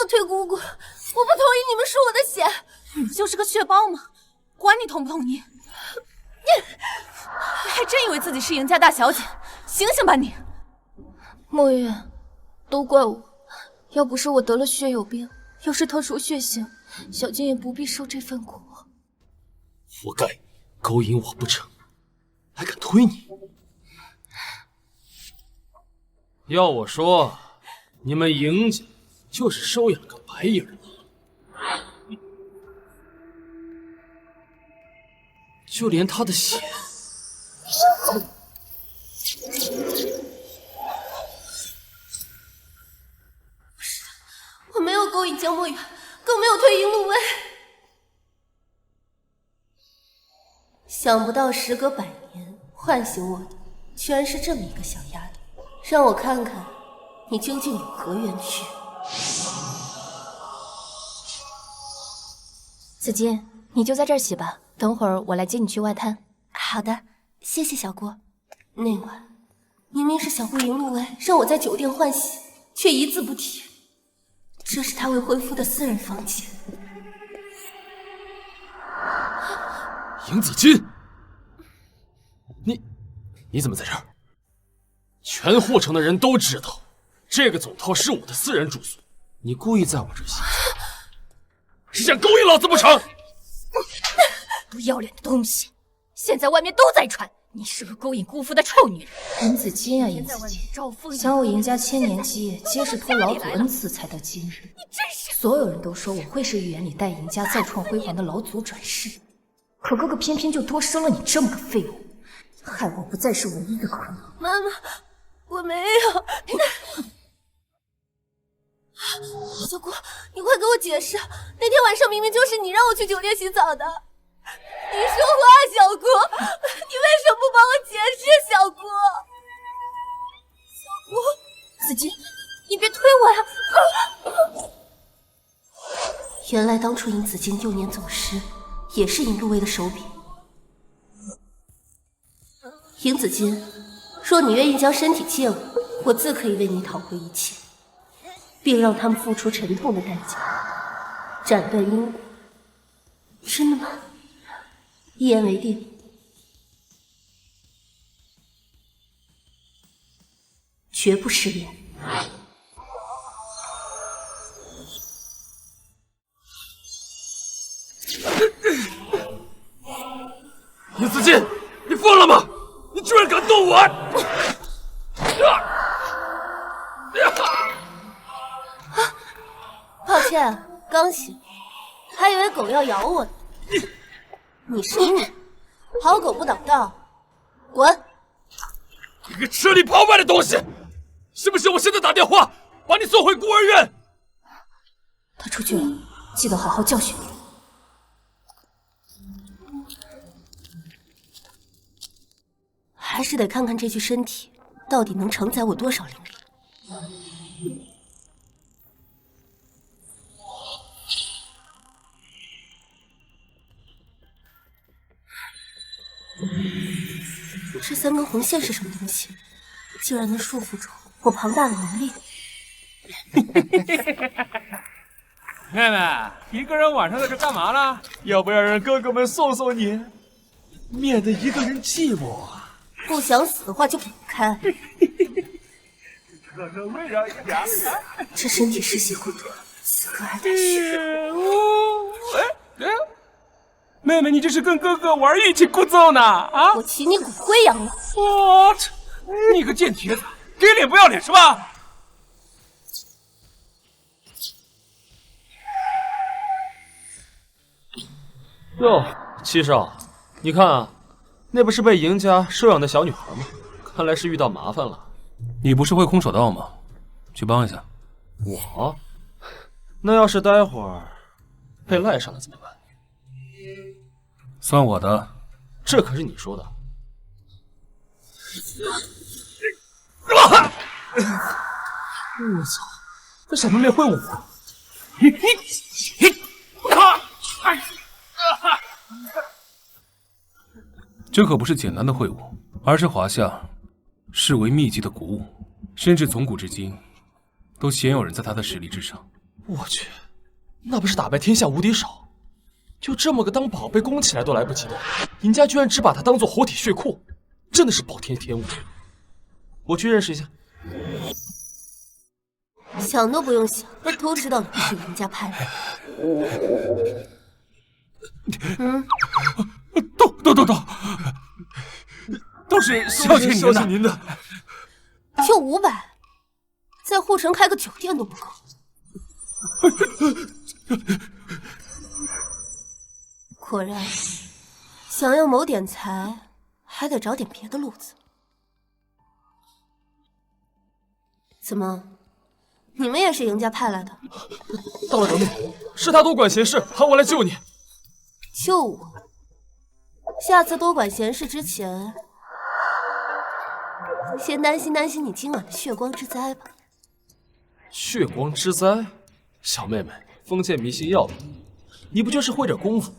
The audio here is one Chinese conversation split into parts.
退姑姑，我不同意你们输我的血。你不就是个血包吗？管你痛不痛你！你还真以为自己是赢家大小姐？醒醒吧你！墨月，都怪我，要不是我得了血友病，又是特殊血型，小金也不必受这份苦。活该，勾引我不成，还敢推你！要我说，你们赢家就是收养个白眼狼。就连他的血，不是的，我没有勾引江墨远，更没有推赢陆威。想不到时隔100年，唤醒我的居然是这么一个小丫头，让我看看你究竟有何冤屈。子金，你就在这儿洗吧。等会儿我来接你去外滩。好的，谢谢小郭。那晚明明是小顾赢陆威让我在酒店换洗，却一字不提。这是他未婚夫的私人房间。赢子金，你怎么在这儿？全霍城的人都知道，这个总套是我的私人住所，你故意在我这洗澡，是想勾引老子不成？不要脸的东西！现在外面都在传，你是个勾引姑父的臭女人。尹子金啊，尹子金，想我赢家千年基业，皆是托老祖恩赐才得今日。你真是……所有人都说我会是预言里带赢家再创辉煌的老祖转世，可哥哥偏偏就多生了你这么个废物，害我不再是唯一的可能。妈妈，我没有。小郭，你快给我解释，那天晚上明明就是你让我去酒店洗澡的。你说话，小郭，你为什么不帮我解释？小郭，小郭，子金，你别推我呀！原来当初尹子金幼年走失，也是尹陆威的手笔。尹子金，若你愿意将身体借我，我自可以为你讨回一切，并让他们付出沉痛的代价，斩断因果。真的吗？一言为定。绝不食言。尹子金，你疯了吗？你居然敢动我！抱歉，刚醒，还以为狗要咬我呢。你是鹰人，好狗不挡道，滚！你个吃里扒外的东西，信不信我现在打电话把你送回孤儿院？他出去了，记得好好教训你。还是得看看这具身体到底能承载我多少灵力。这3根红线是什么东西？竟然能束缚住我庞大的灵力！妹妹，一个人晚上在这干嘛呢？要不要让哥哥们送送你，免得一个人寂寞啊？不想死的话就滚开！这身体失血过多，此刻还带血。妹妹，你这是跟哥哥玩一起鼓奏呢？啊！我请你骨灰养老。我操！你个贱蹄子，给脸不要脸是吧？哟，七少，你看啊，那不是被赢家收养的小女孩吗？看来是遇到麻烦了。你不是会空手道吗？去帮一下。我？那要是待会儿被赖上了怎么办？算我的。这可是你说的。我操！这小妹妹会武。这可不是简单的会武，而是华夏视为秘籍的古武，甚至从古至今都鲜有人在他的实力之上。我去，那不是打败天下无敌手？就这么个当宝贝供起来都来不及的，尹家居然只把它当做活体血库，真的是暴殄天物。我去认识一下。想都不用想，都知道你不是尹家派来的。都是小姐您的。就500，在护城开个酒店都不够。果然，想要谋点财，还得找点别的路子。怎么，你们也是赢家派来的？大老革命，是他多管闲事，喊我来救你。救我？下次多管闲事之前，先担心你今晚的血光之灾吧。血光之灾？小妹妹，封建迷信要的，你不就是会点功夫？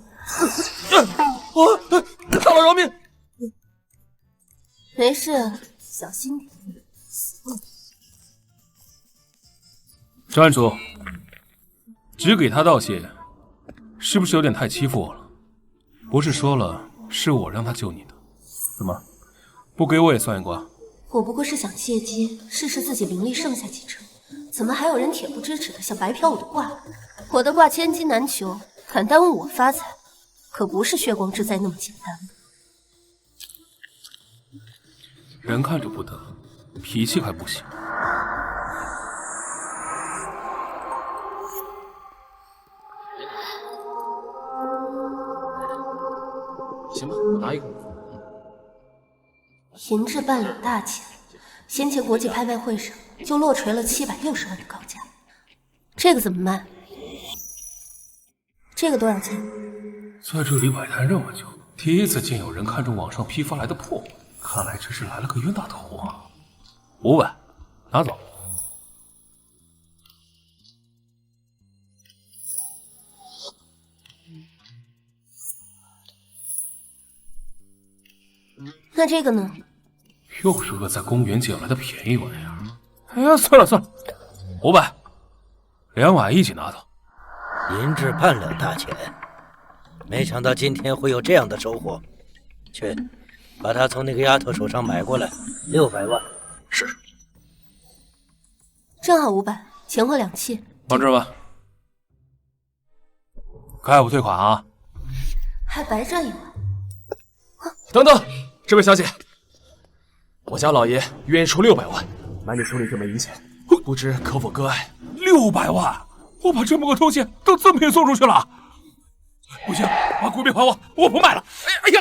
大老饶命！没事，小心点。张安楚，只给他道谢，是不是有点太欺负我了？不是说了是我让他救你的，怎么不给我也算一卦？我不过是想借机试试自己灵力剩下几成，怎么还有人恬不知耻的想白嫖我的卦？我的卦千金难求，敢耽误我发财，可不是血光之灾那么简单。人看着不得，脾气还不行。行吧，我拿一个。银质半两大钱，先前国际拍卖会上就落锤了760万的高价。这个怎么卖？这个多少钱？在这里摆摊这么久，第一次见有人看中网上批发来的破物，看来这是来了个冤大头啊！500，拿走。那这个呢？又是个在公园捡来的便宜玩意儿。哎呀，算了，500，2碗一起拿走。银质半两大钱，没想到今天会有这样的收获。去，把它从那个丫头手上买过来，600万。是。正好500，钱货2切。放这吧。概不退款啊！还白赚1万。等等，这位小姐，我家老爷愿意出600万买你手里这枚银钱，不知可否割爱？600万！我把这么个东西当赠品送出去了，不行，把古币还我不卖了！哎呀，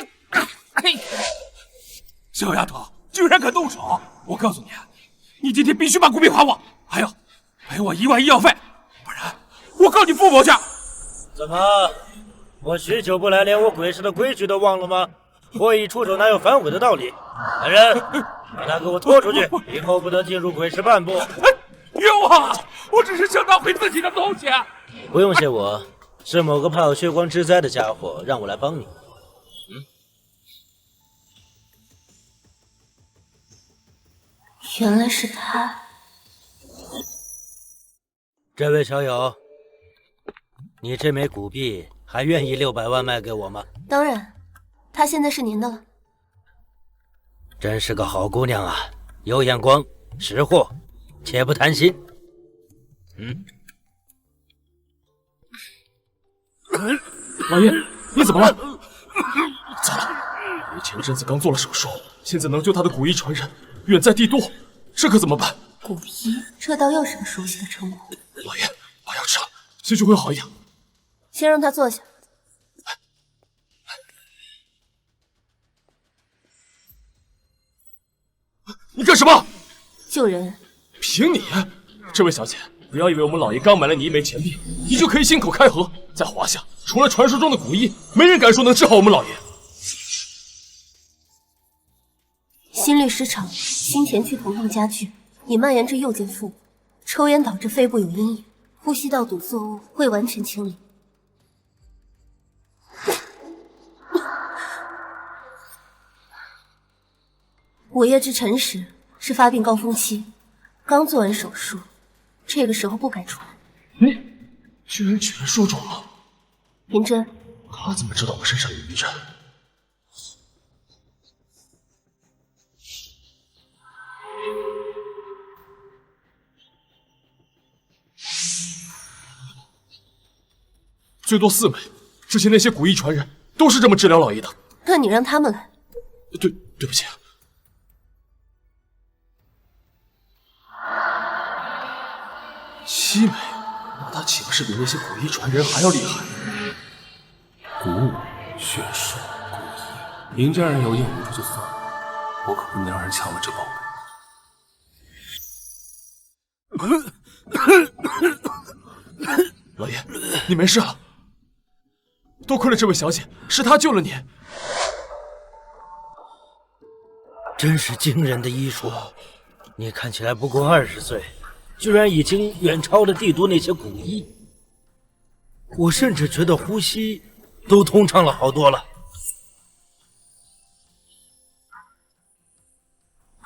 小丫头居然敢动手！我告诉你，你今天必须把古币还我，还有赔我1万医药费，不然我告你父母去！怎么，我许久不来，连我鬼市的规矩都忘了吗？我一出手哪有反悔的道理？来人，把他给我拖出去，以后不得进入鬼市半步。冤枉！我只是想拿回自己的东西。不用谢我，是某个怕有血光之灾的家伙让我来帮你。原来是他。这位小友，你这枚古币还愿意600万卖给我吗？当然，他现在是您的了。真是个好姑娘啊，有眼光，识货，且不贪心。老爷，你怎么了？糟了，爷前阵子刚做了手术，现在能救他的古医传人远在帝都，这可怎么办？古医，这倒又是个熟悉的称呼。老爷，把药吃了，兴许会好一点。先让他坐下。你干什么？救人。凭你？这位小姐，不要以为我们老爷刚买了你1枚钱币，你就可以信口开河。在华夏，除了传说中的古医，没人敢说能治好我们老爷。心律失常，心前区疼痛加剧，已蔓延至右肩腹部，抽烟导致肺部有阴影，呼吸道堵塞物未完全清理。午夜至辰时是发病高峰期，刚做完手术，这个时候不该出来。居然全说中了。银针，他怎么知道我身上有余震？最多4枚，之前那些古一传人都是这么治疗老爷的。那你让他们来。对不起。7枚，那他岂不是比那些古一传人还要厉害？古武、血术、古一，赢家人有眼无珠就算了，我可不能让人抢了这宝贝。老爷，你没事了。多亏了这位小姐，是她救了你。真是惊人的医术，你看起来不过20岁，居然已经远超了帝都那些古医。我甚至觉得呼吸都通畅了好多了。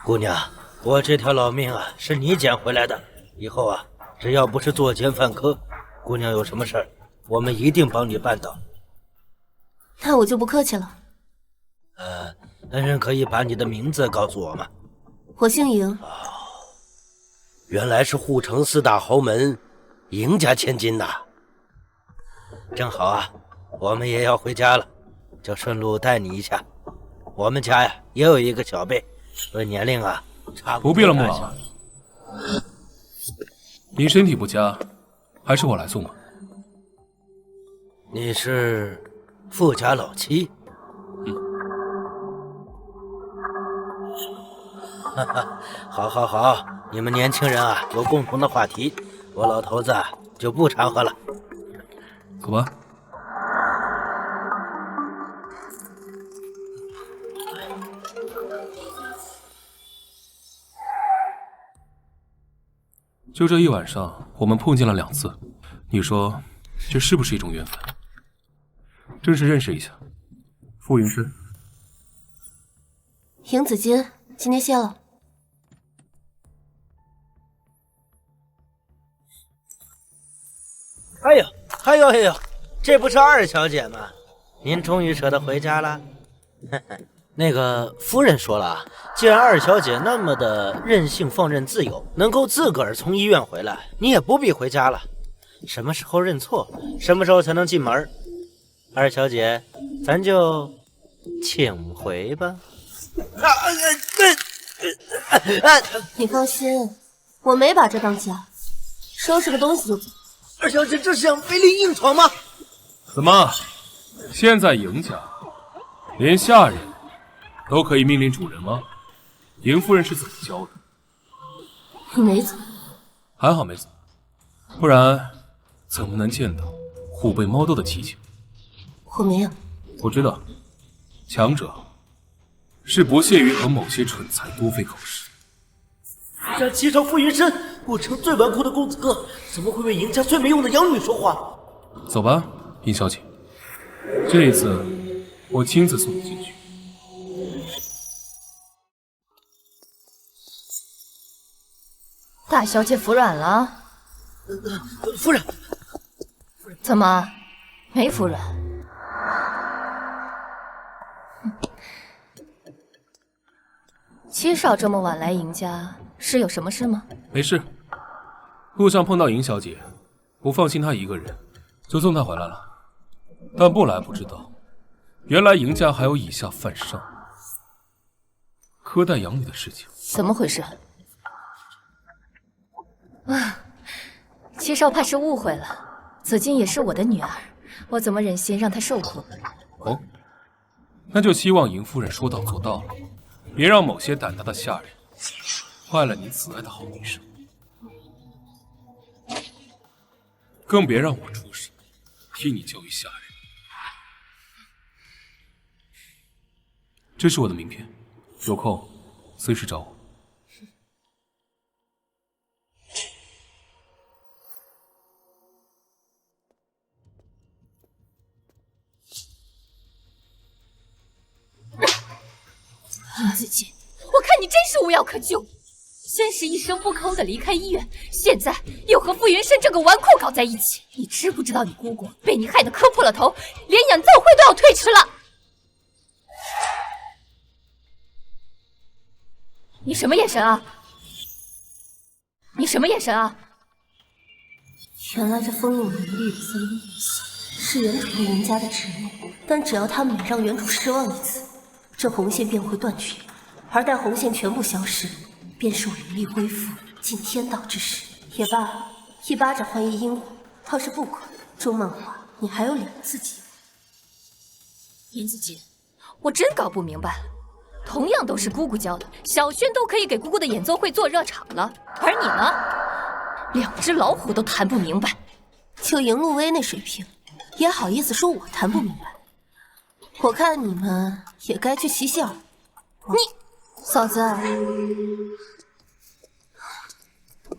姑娘，我这条老命啊，是你捡回来的。以后啊，只要不是作奸犯科，姑娘有什么事儿，我们一定帮你办到。那我就不客气了。恩人可以把你的名字告诉我吗？我姓赢。原来是护城4大豪门赢家千金呐！正好啊，我们也要回家了，就顺路带你一下。我们家呀也有一个小辈，论年龄啊差不多。不必了，穆老。您身体不佳，还是我来送吧。你是富家老妻？哈哈，好，你们年轻人啊有共同的话题，我老头子就不掺和了。走吧。就这一晚上，我们碰见了2次，你说这是不是一种缘分？正式认识一下，傅云深。赢子金，今天歇了。哎呦，这不是2小姐吗？您终于舍得回家了？那个夫人说了，既然2小姐那么的任性放任自由，能够自个儿从医院回来，你也不必回家了。什么时候认错，什么时候才能进门？2小姐，咱就请回吧。你放心，我没把这当家，收拾个东西就走。2小姐这是想飞临硬闯吗？怎么，现在赢家连下人都可以命令主人吗？赢夫人是怎么教的？你没走，还好没走，不然怎么能见到虎背猫斗的奇景？我没有。我知道，强者是不屑于和某些蠢材多费口舌。这七少傅云深，古城最纨绔的公子哥，怎么会为赢家最没用的养女说话？走吧，尹小姐，这一次我亲自送你进去。大小姐服软了？夫人，怎么没服软？七少这么晚来赢家，是有什么事吗？没事，路上碰到尹小姐，不放心她一个人，就送她回来了。但不来不知道，原来赢家还有以下犯上、苛待养女的事情。怎么回事？啊，七少怕是误会了，子静也是我的女儿，我怎么忍心让她受苦？哦，那就希望赢夫人说到做到了。别让某些胆大的下人坏了你慈爱的好名声，更别让我出手替你教育下人。这是我的名片，有空随时找我。林子锦，我看你真是无药可救。先是一声不吭的离开医院，现在又和傅云深这个纨绔搞在一起。你知不知道你姑姑被你害得磕破了头，连演奏会都要推迟了？你什么眼神啊？你什么眼神啊？原来这封印灵力的三分游戏是原主对云家的执念，但只要他们每让原主失望一次，这红线便会断绝，而待红线全部消失，便是我灵力恢复进天道之时。也罢，一巴掌换一因果，倒是不管。钟漫华，你还有脸自己？殷子锦，我真搞不明白了。同样都是姑姑教的，小轩都可以给姑姑的演奏会做热场了，而你呢？两只老虎都谈不明白。就赢陆威那水平，也好意思说我谈不明白？我看你们也该去洗洗耳。你，嫂子，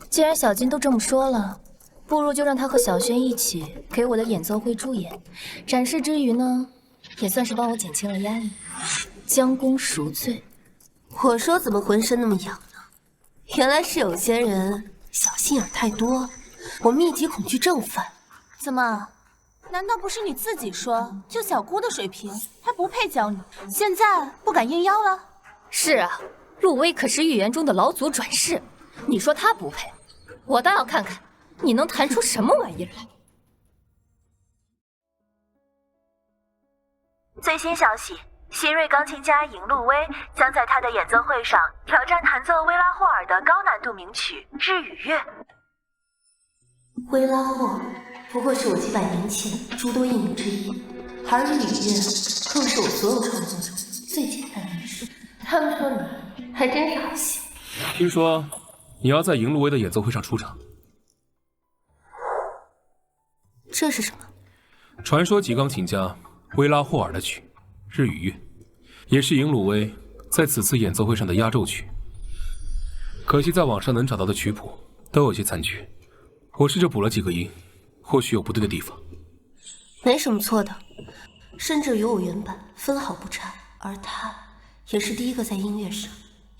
既然小金都这么说了，不如就让他和小轩一起给我的演奏会助演。展示之余呢，也算是帮我减轻了压力，将功赎罪。我说怎么浑身那么痒呢？原来是有些人小心眼太多，我密集恐惧症犯。怎么？难道不是你自己说，就小姑的水平还不配教你，现在不敢应邀了？是啊，陆威可是预言中的老祖转世，你说他不配，我倒要看看你能弹出什么玩意儿来。最新消息，新锐钢琴家尹路威将在他的演奏会上挑战弹奏薇拉霍尔的高难度名曲《日与月》。薇拉霍尔不过是我几百年前诸多应用之一，而日与月更是我所有创作中最简单的艺术。他们说你还真是好戏。听说你要在赢路威的演奏会上出场，这是什么？传说级钢琴家薇拉霍尔的曲《日与月》，也是赢鲁威在此次演奏会上的压轴曲。可惜在网上能找到的曲谱都有些残缺，我试着补了几个音，或许有不对的地方。没什么错的，甚至与我原版分毫不差。而他也是第一个在音乐上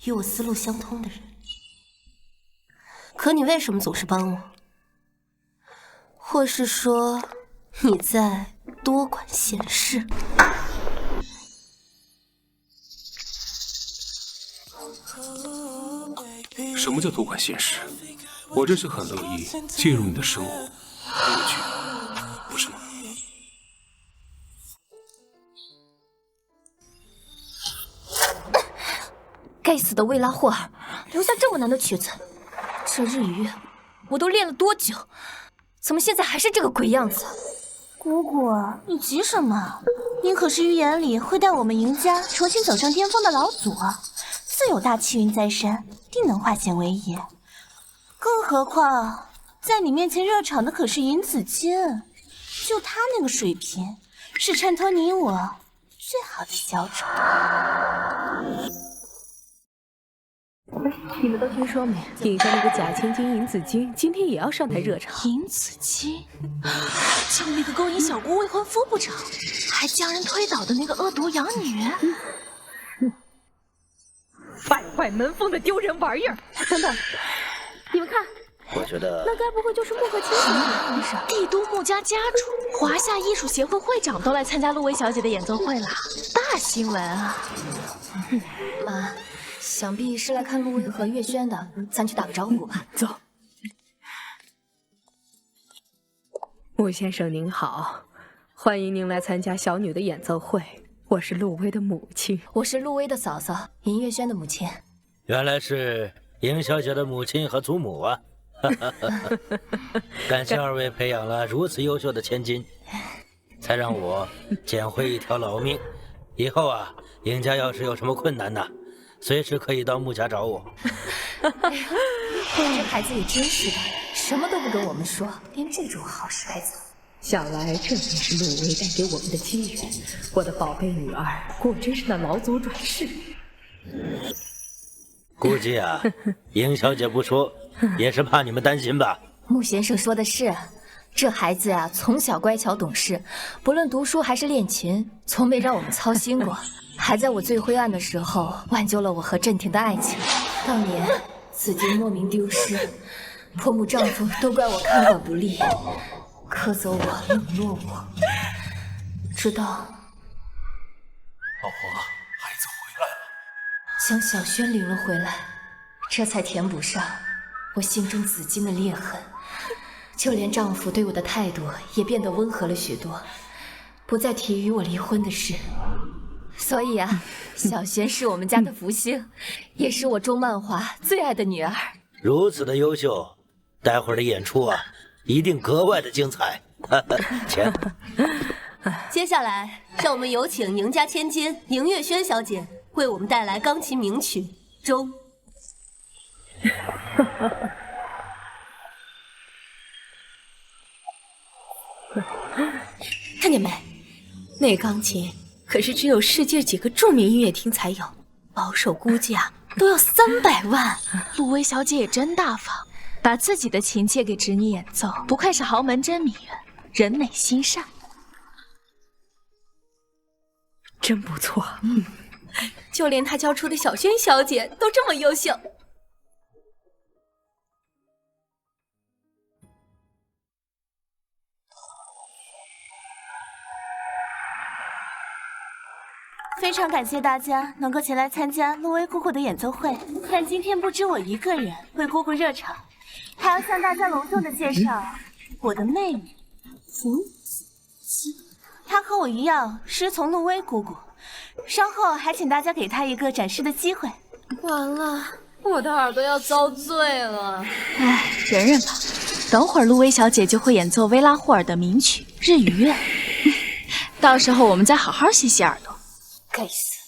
与我思路相通的人。可你为什么总是帮我？或是说你在多管闲事？什么叫多管闲事？我这是很乐意介入你的生活和乐趣，不是吗？该死的薇拉霍尔，留下这么难的曲子，这日与月我都练了多久，怎么现在还是这个鬼样子？姑姑，你急什么？您可是预言里会带我们赢家重新走上巅峰的老祖，自有大气运在身，定能化险为夷。更何况，在你面前热场的可是尹子金，就他那个水平，是衬托你我最好的小丑。你们都听说没？影下那个假千金尹子金今天也要上台热场。尹子金，就那个勾引小姑未婚夫不成，还将人推倒的那个恶毒养女。败坏门风的丢人玩意儿！等等，你们看，我觉得那该不会就是穆赫清的是帝都穆家家主、华夏艺术协会会长都来参加陆薇小姐的演奏会了，大新闻啊！妈，想必是来看陆薇和月轩的，咱去打个招呼吧。走。穆先生您好，欢迎您来参加小女的演奏会。我是陆薇的母亲，我是陆薇的嫂嫂，尹月轩的母亲。原来是尹小姐的母亲和祖母啊！感谢二位培养了如此优秀的千金，才让我捡回一条老命。以后啊，尹家要是有什么困难呢，随时可以到穆家找我。这孩子也真是的，什么都不跟我们说，连这种好事带走。想来这便是陆薇带给我们的机缘。我的宝贝女儿，果真是那老祖转世。估计啊，尹小姐不说，也是怕你们担心吧。穆先生说的是，这孩子啊，从小乖巧懂事，不论读书还是练琴，从没让我们操心过。还在我最灰暗的时候，挽救了我和振廷的爱情。当年紫金莫名丢失，婆母丈夫都怪我看管不力，苛责我，冷落我。直到老婆，孩子回来了。将小轩领了回来，这才填补上我心中紫金的裂痕。就连丈夫对我的态度也变得温和了许多，不再提与我离婚的事。所以啊，小轩是我们家的福星，也是我中漫华最爱的女儿。如此的优秀，待会儿的演出啊，一定格外的精彩。请。接下来，让我们有请宁家千金宁月轩小姐为我们带来钢琴名曲《钟》。看见没？那钢琴可是只有世界几个著名音乐厅才有，保守估计啊，都要300万。陆薇小姐也真大方，把自己的琴借给侄女演奏，不愧是豪门真名媛，人美心善。真不错，就连她教出的小轩小姐都这么优秀。非常感谢大家能够前来参加陆薇姑姑的演奏会，但今天不止我一个人为姑姑热场，还要向大家隆重的介绍我的妹妹胡子姬。她和我一样师从陆薇姑姑，稍后还请大家给她一个展示的机会。完了，我的耳朵要遭罪了。唉，忍忍吧，等会儿陆薇小姐就会演奏薇拉霍尔的名曲《日与月》，到时候我们再好好洗洗耳朵。该死，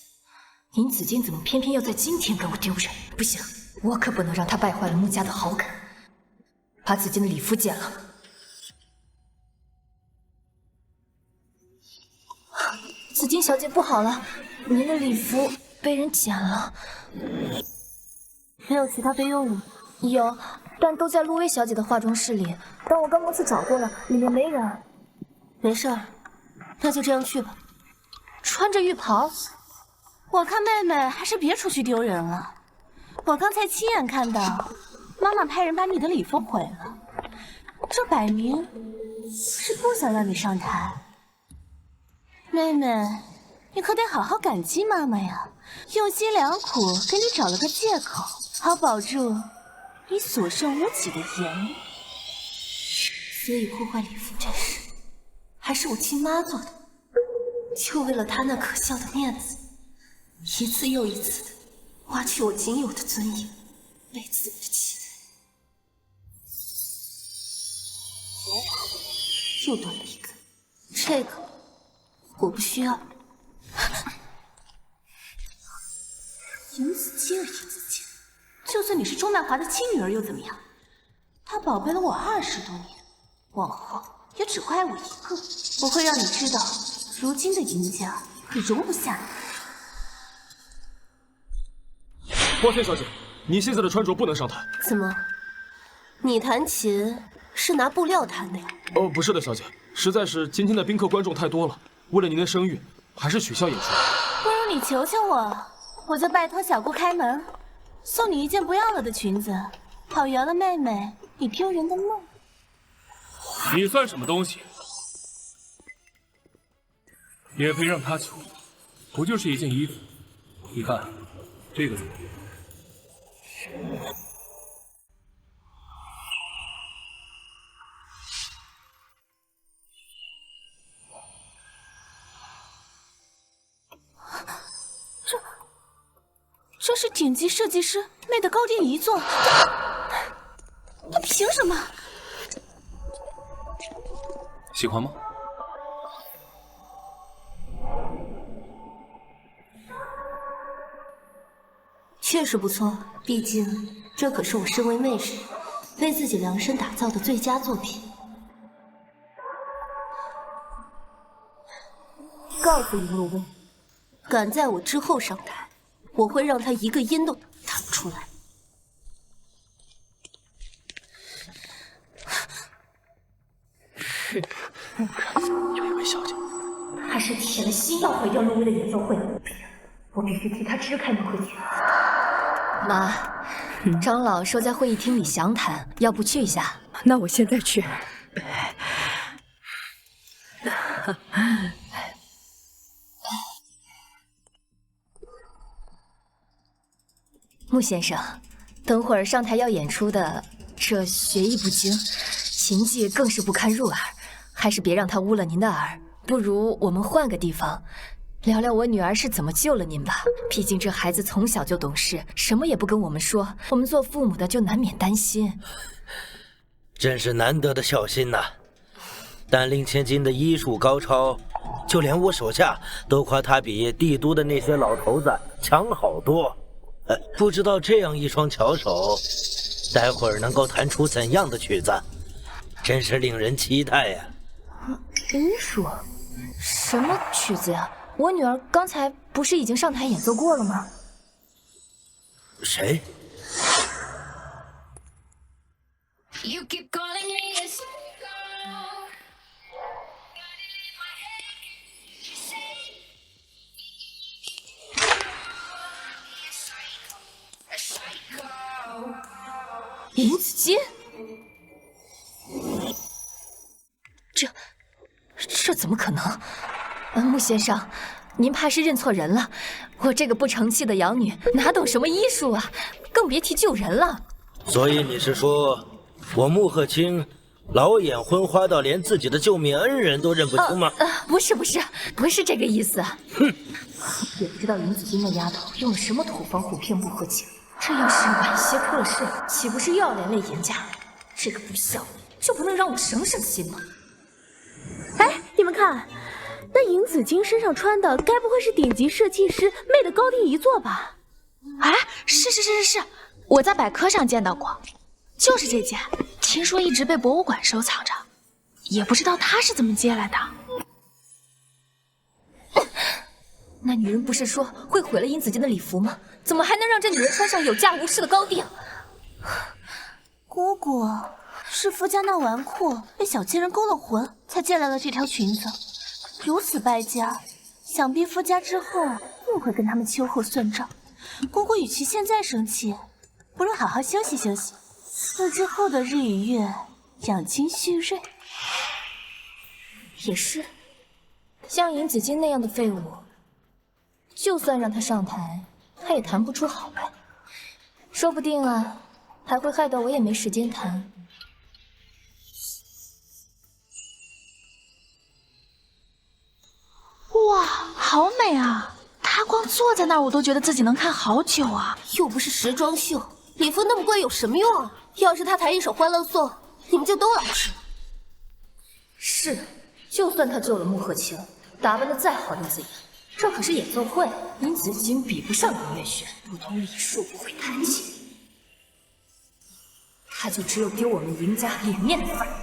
宁子金怎么偏偏要在今天给我丢人？不行，我可不能让他败坏了穆家的好感。把紫金的礼服剪了。紫金小姐不好了，您的礼服被人剪了。没有其他备用的吗？有，但都在陆薇小姐的化妆室里。但我刚刚去找过了，里面没人。没事儿，那就这样去吧。穿着浴袍，我看妹妹还是别出去丢人了。我刚才亲眼看到妈妈派人把你的礼服毁了，这摆明是不想让你上台。妹妹，你可得好好感激妈妈呀，用心良苦给你找了个借口，好保住你所剩无几的颜面。所以破坏礼服这事，还是我亲妈做的。就为了她那可笑的面子，一次又一次的挖去我仅有的尊严，为自我的期待。又短了一个，这个我不需要。尹子姬啊，尹子姬，就算你是钟曼华的亲女儿又怎么样？她宝贝了我20多年，往后也只会爱我一个。我会让你知道。如今的赢家可容不下你。花天小姐，你现在的穿着不能上台。怎么？你弹琴是拿布料弹的呀？哦，不是的，小姐，实在是今天的宾客观众太多了，为了您的声誉，还是取消演出。不如你求求我，我就拜托小姑开门，送你一件不要了的裙子，好圆了妹妹你丢人的梦。你算什么东西？也配让他求？不就是一件衣服？你看，这个怎么样？这是顶级设计师妹的高定遗作，他凭什么？喜欢吗？确实不错，毕竟这可是我身为妹神为自己量身打造的最佳作品。告诉林路威，敢在我之后上台，我会让他一个音都弹不出来。有一位小姐，他是铁了心要毁掉陆威的演奏会，我必须替他支开那块铁。妈，长老说在会议厅里详谈，要不去一下？那我现在去。穆先生，等会儿上台要演出的，这学艺不精，琴技更是不堪入耳，还是别让他污了您的耳。不如我们换个地方，聊聊我女儿是怎么救了您吧。毕竟这孩子从小就懂事，什么也不跟我们说，我们做父母的就难免担心。真是难得的孝心呐！但令千金的医术高超，就连我手下都夸他比帝都的那些老头子强好多。不知道这样一双巧手，待会儿能够弹出怎样的曲子，真是令人期待呀！医术？什么曲子呀？我女儿刚才不是已经上台演奏过了吗？谁尹子金？这怎么可能？穆先生，您怕是认错人了。我这个不成器的养女哪懂什么医术啊，更别提救人了。所以你是说，我穆鹤清老眼昏花到连自己的救命恩人都认不出吗？不是这个意思。哼，也不知道尹子金那丫头用了什么土方唬骗穆鹤清。这要是晚些出了事，岂不是又要连累严家？这个不孝，就不能让我省省心吗？哎，你们看，那尹子金身上穿的，该不会是顶级设计师魅的高定遗作吧？哎，是，我在百科上见到过，就是这件。听说一直被博物馆收藏着，也不知道他是怎么接来的。那女人不是说会毁了尹子金的礼服吗？怎么还能让这女人穿上有价无市的高定？姑姑，是夫家闹纨绔被小贱人勾了魂，才借来了这条裙子。如此败家，想必夫家之后又会跟他们秋后算账。姑姑与其现在生气，不如好好休息休息，为之后的日与月养精蓄锐。也是，像尹子金那样的废物，就算让他上台，他也弹不出好来，说不定啊，还会害得我也没时间弹。哇，好美啊！她光坐在那儿，我都觉得自己能看好久啊。又不是时装秀，礼服那么贵有什么用啊？要是她弹一首《欢乐颂》，你们就都老实。是，就算她救了穆鹤清，打扮的再好听字眼，这可是演奏会，尹子金比不上林月轩，不懂礼数，不会弹琴，他就只有丢我们赢家脸面的份儿。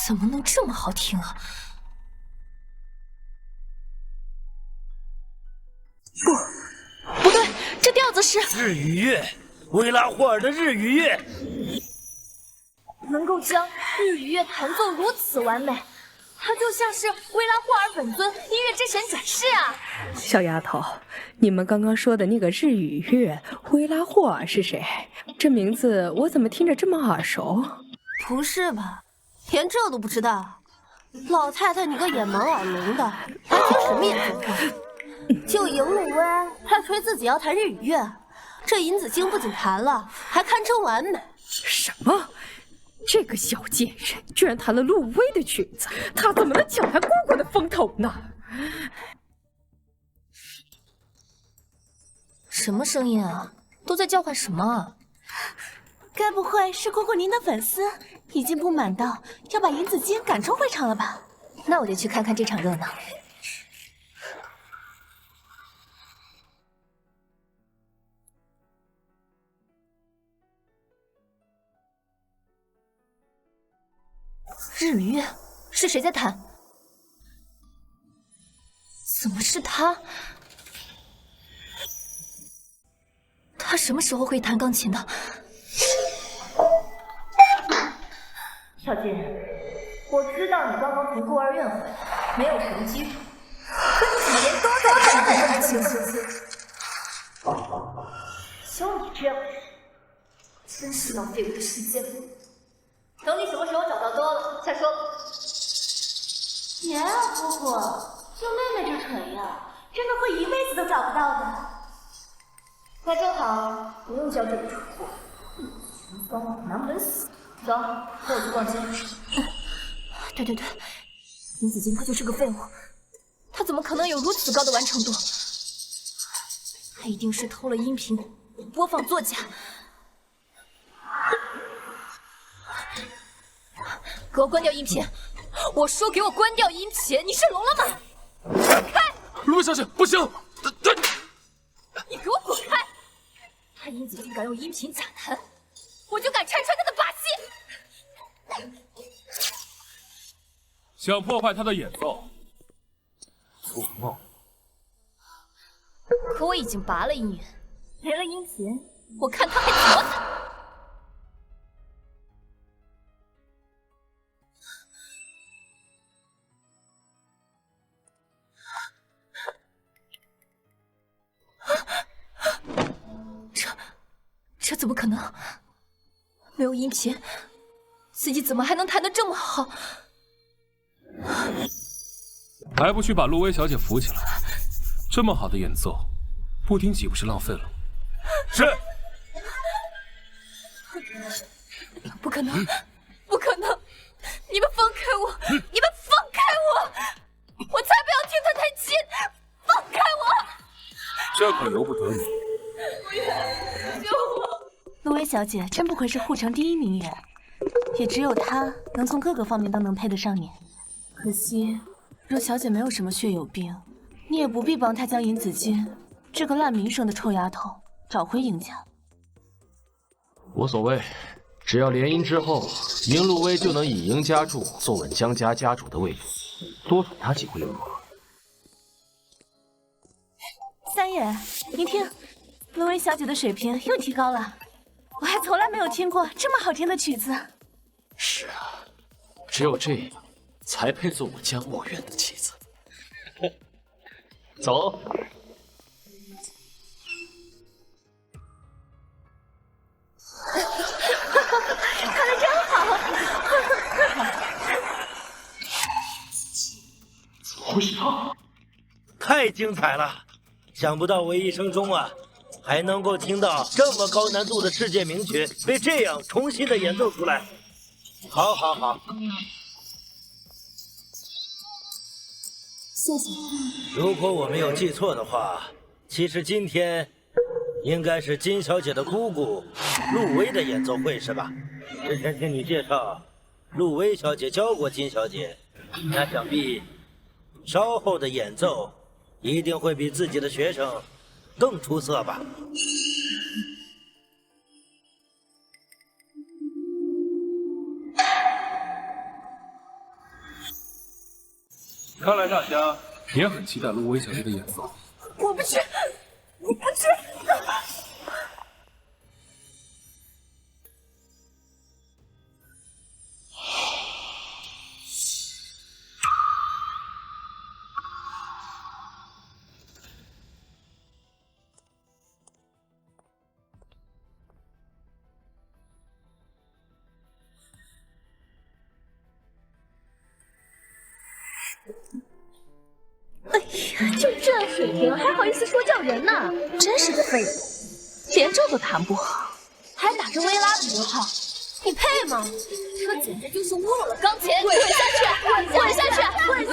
怎么能这么好听啊？不对，这调子是日与月，维拉霍尔的日与月。能够将日与月弹奏如此完美，他就像是维拉霍尔本尊音乐之神转世啊！小丫头，你们刚刚说的那个日与月，维拉霍尔是谁？这名字我怎么听着这么耳熟？不是吧？连这都不知道？老太太，你个眼盲耳聋的，还听什么演奏会？就赢陆威，还吹自己要弹日与月，这尹子京不仅弹了，还堪称完美。什么？这个小贱人居然弹了陆威的曲子，她怎么能抢她姑姑的风头呢？什么声音啊？都在叫唤什么啊？该不会是姑姑您的粉丝已经不满到要把尹子京赶出会场了吧？那我就去看看这场热闹。日与月是谁在弹？怎么是他？他什么时候会弹钢琴的？小金，我知道你刚刚从孤儿院回来，没有什么基础，可你怎么连多在看都不清楚？就你这样的人，真是浪费我的时间。等你什么时候找到多了再说。别啊，姑姑，就妹妹这蠢样，真的会一辈子都找不到的。那正好，不用交这个蠢货。穷酸难闻死。走，陪我去逛街。对，尹子金他就是个废物，他怎么可能有如此高的完成度？他一定是偷了音频，播放作假。给我关掉音频！我说给我关掉音频！你是聋了吗？滚开！卢薇小姐，不行！你给我滚开！他尹子金敢用音频假谈，我就敢拆穿他的把戏！想破坏他的演奏，做梦！可我已经拔了音源，没了音频，我看他还怎么打！这怎么可能？没有音频，自己怎么还能弹得这么好？还不去把陆薇小姐扶起来？这么好的演奏，不听岂不是浪费了？是。不可能，不可能！你们放开我！你们放开我！我才不要听他弹琴！放开我！这可由不得你。救我！陆薇小姐真不愧是护城第一名媛，也只有她能从各个方面都能配得上你。可惜，若小姐没有什么血友病，你也不必帮她将尹子金这个烂名声的臭丫头找回尹家。无所谓，只要联姻之后，宁陆薇就能以赢家助坐稳江家家主的位置，多宠她几回又如何？三爷，您听，陆薇小姐的水平又提高了，我还从来没有听过这么好听的曲子。是啊，只有这样才配做我江墨院的妻子。走。弹得真好！怎么会是他？太精彩了！想不到我一生中啊，还能够听到这么高难度的世界名曲被这样重新的演奏出来。好，好，好！谢谢。如果我没有记错的话，其实今天应该是金小姐的姑姑陆薇的演奏会，是吧？之前听你介绍，陆薇小姐教过金小姐，那想必稍后的演奏一定会比自己的学生更出色吧？看来大家也很期待陆薇小姐的演奏。我不去，我不去！哎呀，就这水平还好意思说叫人呢？真是个废物，连这都弹不好，还打着薇拉的旗号，你配吗？这简直就是侮辱了钢琴！滚下去！滚下去！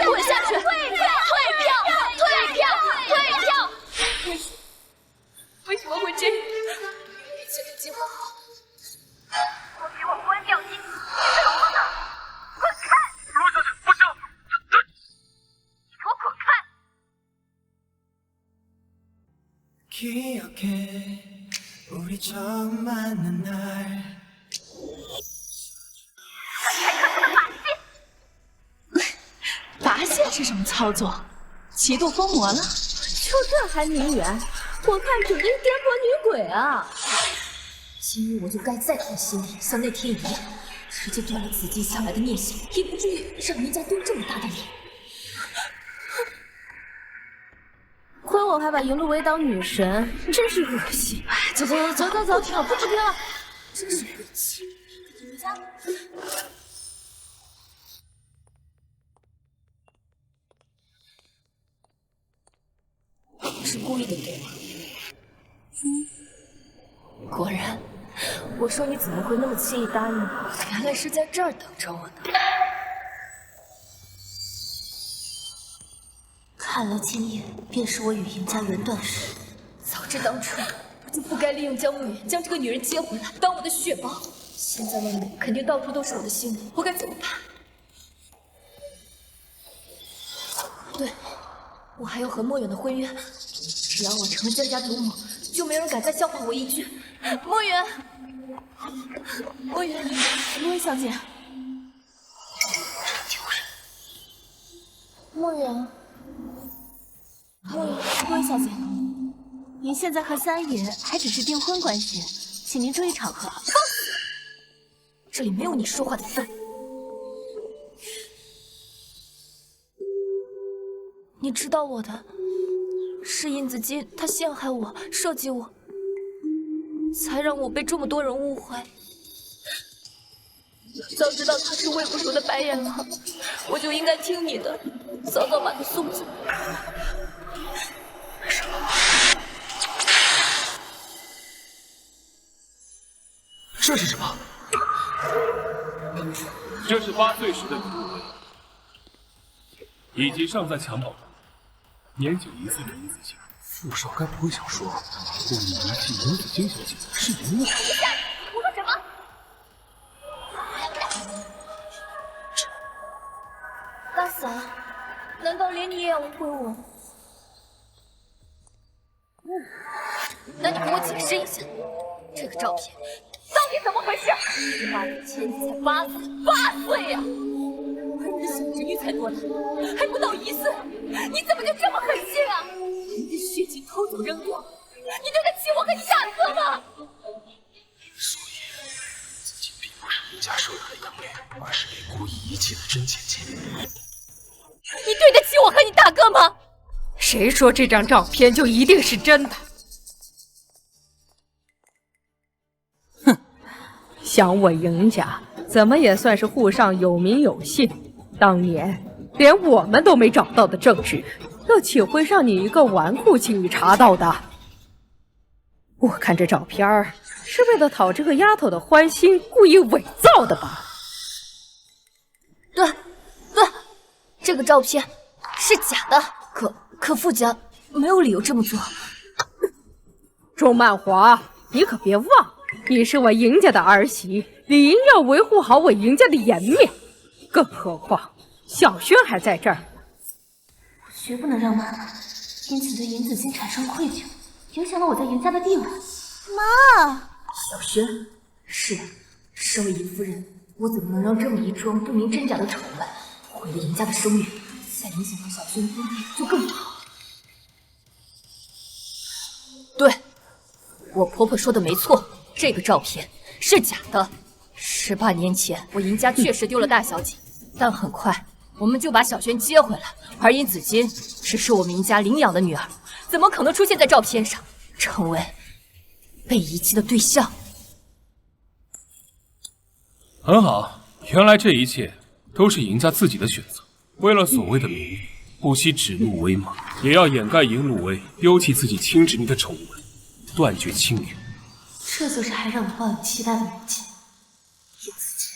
滚下去！退票！退票！退票！退票！为什么会这样？这个计划好。我给我关掉音，你是聋了吗？滚开！陆薇小姐，不行！你给我滚开！ 기억해 우리 처음 만난 날 拔线是什么操作？极度疯魔了？就这还名媛？我看准是颠簸女鬼啊！今日我就该在他的心里像那天一样，直接断了紫金向来的念想，也不至于让人家丢这么大的脸。亏我还把银露薇当女神，真是恶心！走，不吃冰了，真是恶心！回家。你是故意的对吗？果然，我说你怎么会那么轻易答应我？原来是在这儿等着我呢。看来今夜便是我与赢家缘断时。早知当初，我就不该利用江慕云将这个女人接回来当我的血包。现在外面肯定到处都是我的新闻，我该怎么办？对，我还要和莫远的婚约。只要我成了江家主母，就没人敢再笑话我一句。莫远，莫远，洛薇小姐，莫远，洛薇小姐，您现在和三爷还只是订婚关系，请您注意场合。这里没有你说话的份。你知道我的，是殷子金，他陷害我，设计我，才让我被这么多人误会。早知道他是魏不熟的白眼狼，我就应该听你的，早早把他送走。这是什么？这是8岁时的李露薇，以及尚在襁褓中年仅1岁的殷子金。傅少该不会想说，故意遗弃殷子金小姐是赢我？你说什么？大嫂，难道连你也要误会我？那你给我解释一下，这个照片到底怎么回事？18年前你才8岁呀，而你的小侄女才多大，还不到1岁，你怎么就这么狠心啊？你的血迹偷走扔掉，你对得起我和你大哥吗？所以，自己并不是殷家受养的养女，而是被故意遗弃的真姐姐。你对得起我和你大哥吗？谁说这张照片就一定是真的？哼，想我赢家怎么也算是沪上有名有姓，当年连我们都没找到的证据，又岂会让你一个纨绔轻易查到的？我看这照片是为了讨这个丫头的欢心，故意伪造的吧？对，这个照片是假的，可傅家没有理由这么做。钟曼华，你可别忘，你是我赢家的儿媳，理应要维护好我赢家的颜面。更何况小轩还在这儿，我绝不能让妈妈因此对尹子金产生愧疚，影响了我在赢家的地位。妈，小轩，是身为尹夫人，我怎么能让这么一桩不明真假的丑闻毁了赢家的声誉？再影响到小轩的婚礼就更不好。对，我婆婆说的没错，这个照片是假的。18年前，我赢家确实丢了大小姐，但很快我们就把小轩接回来。而尹子金只是我们赢家领养的女儿，怎么可能出现在照片上，成为被遗弃的对象？很好，原来这一切都是赢家自己的选择。为了所谓的名誉，不惜指鹿为马，也要掩盖尹露薇丢弃自己亲侄女的丑闻，断绝亲缘。这就是还让我抱有期待的母亲尹子金。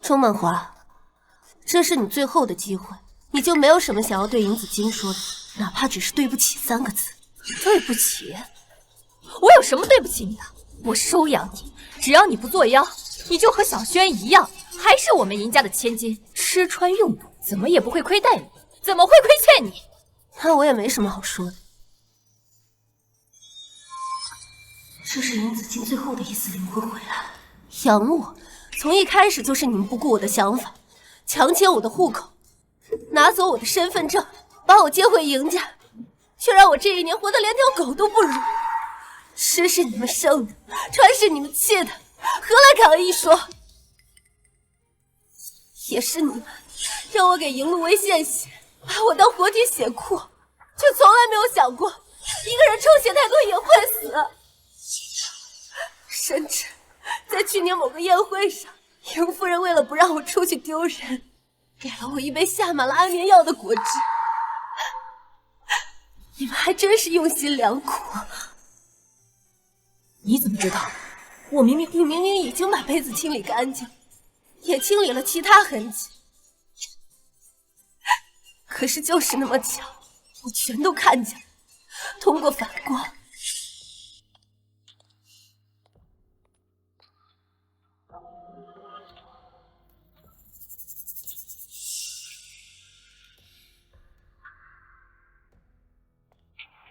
钟曼华，这是你最后的机会，你就没有什么想要对尹子金说的，哪怕只是对不起3个字。对不起？我有什么对不起你的？我收养你，只要你不作妖，你就和小轩一样，还是我们赢家的千金，吃穿用度怎么也不会亏待你，怎么会亏欠你？那我也没什么好说的。这是尹子金最后的一丝灵魂回来了，养我，从一开始就是你们不顾我的想法，强奸我的户口，拿走我的身份证，把我接回赢家，却让我这一年活得连条狗都不如。吃是你们生的，穿是你们砌的，何来敢一说？也是你们让我给银路威献血，把我当活体血库，却从来没有想过一个人抽血太多也会死。甚至在去年某个宴会上，赢夫人为了不让我出去丢人，给了我一杯下满了安眠药的果汁。你们还真是用心良苦。你怎么知道？你明明已经把杯子清理干净，也清理了其他痕迹，可是就是那么巧，我全都看见了。通过反光，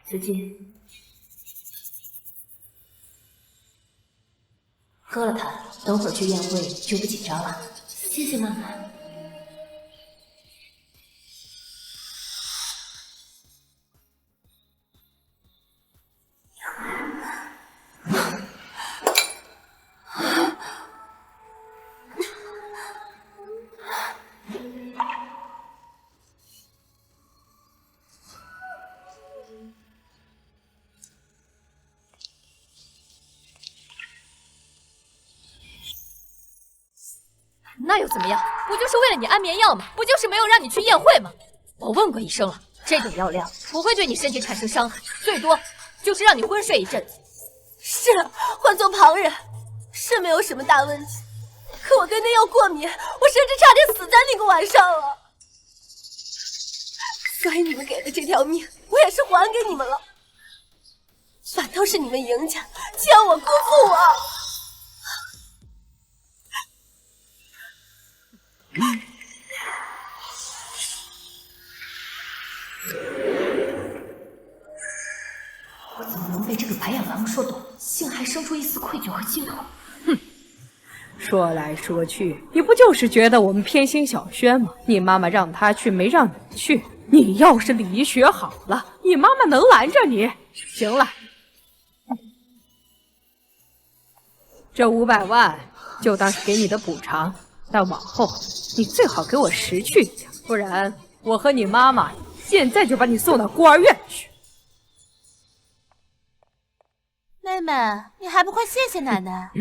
子金，喝了它，等会儿去宴会就不紧张了。谢谢妈妈。那又怎么样？不就是为了你安眠药吗？不就是没有让你去宴会吗？我问过医生了，这种药量不会对你身体产生伤害，最多就是让你昏睡一阵子。是，换做旁人是没有什么大问题，可我对那药过敏，我甚至差点死在那个晚上了。所以你们给的这条命，我也是还给你们了。反倒是你们赢家欠我，辜负我。我怎么能被这个白眼狼说动，竟还生出一丝愧疚和惊恐？哼，说来说去，你不就是觉得我们偏心小轩吗？你妈妈让他去，没让你去。你要是礼仪学好了，你妈妈能拦着你？行了，这500万就当是给你的补偿，但往后你最好给我识趣一点，不然我和你妈妈现在就把你送到孤儿院去。妹妹，你还不快谢谢奶奶？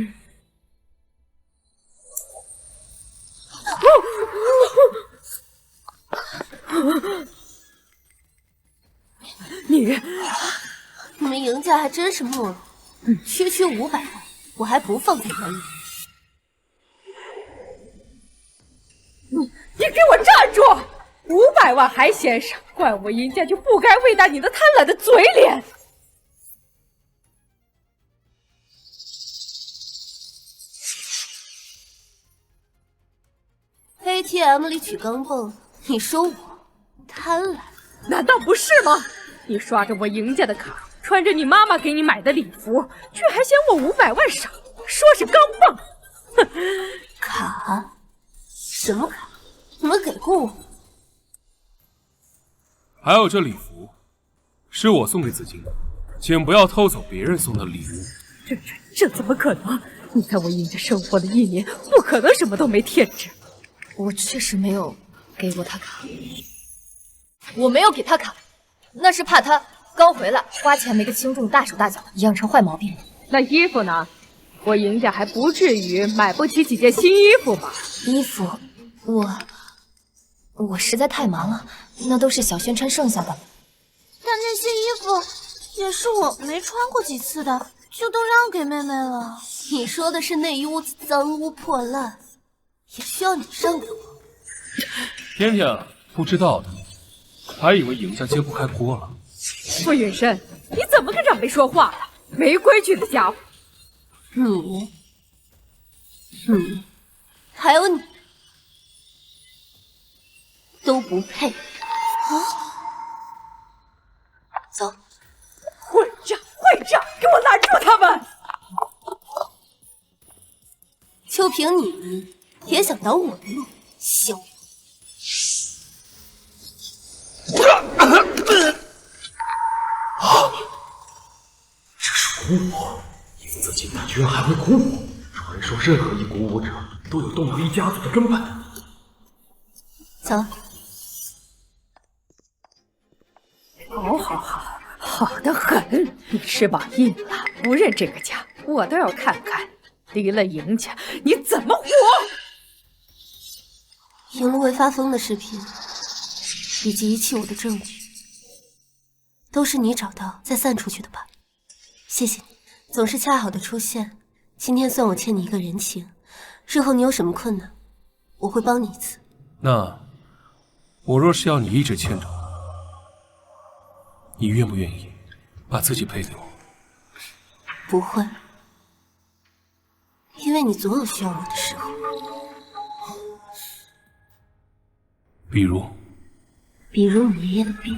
你们赢家还真是没落，区500万，我还不放在眼里。你给我站住！500万还嫌少，怪我赢家就不该喂大你的贪婪的嘴脸。ATM 里取钢镚，你说我贪婪？难道不是吗？你刷着我赢家的卡，穿着你妈妈给你买的礼服，却还嫌我500万少，说是钢镚。哼，卡？什么卡？你们给过我？还有这礼服，是我送给子金的，请不要偷走别人送的礼物。这怎么可能？你在我赢家生活了1年，不可能什么都没添置。我确实没有给过他卡，我没有给他卡，那是怕他刚回来花钱没个轻重，大手大脚的，养成坏毛病。那衣服呢？我赢家还不至于买不起几件新衣服吧？衣服，我实在太忙了，那都是小轩穿剩下的。但那些衣服也是我没穿过几次的，就都让给妹妹了。你说的是那一屋子脏污破烂，也需要你让给我？天天不知道的，还以为赢家揭不开锅了。傅云深，你怎么跟长辈说话了？没规矩的家伙！你，还有你，都不配。走，混账！给我拦住他们！就凭你也想挡我的路，小人！我，尹子锦他居然还会鼓舞。传说任何一鼓舞者都有动摇一家族的根本。走。好，好得很。你翅膀硬了，不认这个家，我倒要看看离了赢家你怎么活。赢了会发疯的视频，以及遗弃我的证据，都是你找到再散出去的吧？谢谢你，总是恰好的出现。今天算我欠你一个人情，日后你有什么困难，我会帮你一次。那我若是要你一直牵着我，你愿不愿意把自己配给我？不会，因为你总有需要我的时候。比如你爷爷的病。